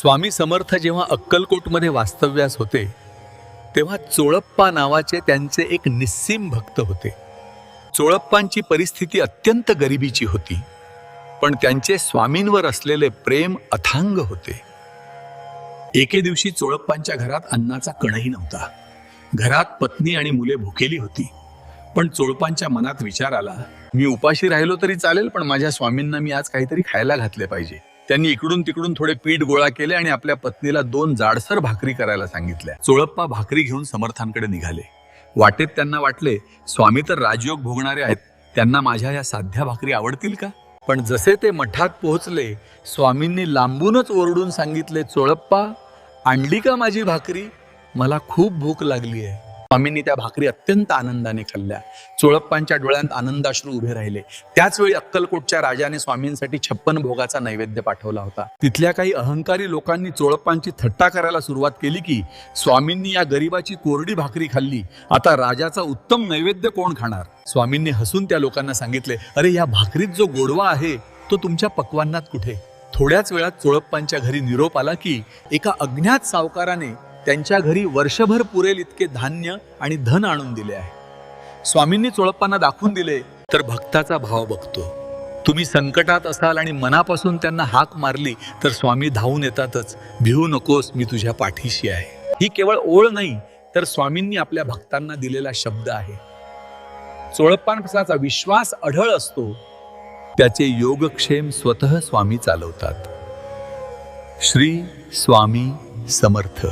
स्वामी समर्थ जेव्हा अक्कलकोटमध्ये वास्तव्यास होते तेव्हा चोळप्पा नावाचे त्यांचे एक निस्सीम भक्त होते. चोळप्पांची परिस्थिती अत्यंत गरिबीची होती, पण त्यांचे स्वामींवर असलेले प्रेम अथांग होते. एके दिवशी चोळप्पांच्या घरात अन्नाचा कणही नव्हता. घरात पत्नी आणि मुले भुकेली होती. पण चोळप्पांच्या मनात विचार आला, मी उपाशी राहिलो तरी चालेल, पण माझ्या स्वामींना मी आज काहीतरी खायला घातले पाहिजे. त्यांनी इकडून तिकडून थोडे पीठ गोळा केले आणि आपल्या पत्नीला 2 जाडसर भाकरी करायला सांगितल्या. चोळप्पा भाकरी घेऊन समर्थांकडे निघाले. वाटेत त्यांना वाटले, स्वामी तर राजयोग भोगणारे आहेत, त्यांना माझ्या या साध्या भाकरी आवडतील का? पण जसे ते मठात पोहोचले, स्वामींनी लांबूनच ओरडून सांगितले, चोळप्पा, आणली का माझी भाकरी? मला खूप भूक लागली आहे. स्वामींनी त्या भाकरी अत्यंत आनंदाने खाल्ल्या. चोळप्पांच्या डोळ्यात आनंदाश्रू उभे राहिले. त्याच वेळी अक्कलकोटच्या राजाने स्वामींसाठी 56 भोगाचा नैवेद्य पाठवला होता. तिथल्या काही अहंकारी लोकांनी चोळप्पांची थट्टा करायला सुरुवात केली की स्वामींनी या गरिबाची कोरडी भाकरी खाल्ली, आता राजाचा उत्तम नैवेद्य कोण खाणार? स्वामींनी हसून त्या लोकांना सांगितले, अरे या भाकरीत जो गोडवा आहे तो तुमच्या पक्वान्नात कुठे? थोड्याच वेळात चोळप्पांच्या घरी निरोप आला की एका अज्ञात सावकाराने त्यांच्या घरी वर्षभर पुरेल इतके धान्य आणि धन आणून दिले आहे. स्वामींनी चोळप्पांना दाखवून दिले तर भक्ताचा भाव बघतो. तुम्ही संकटात असाल आणि मनापासून त्यांना हाक मारली तर स्वामी धावून येतातच. भिवू नकोस, मी तुझ्या पाठीशी आहे. ही केवळ ओळ नाही, तर स्वामींनी आपल्या भक्तांना दिलेला शब्द आहे. चोळप्पांचा विश्वास अढळ असतो, त्याचे योगक्षेम स्वतः स्वामी चालवतात. श्री स्वामी समर्थ.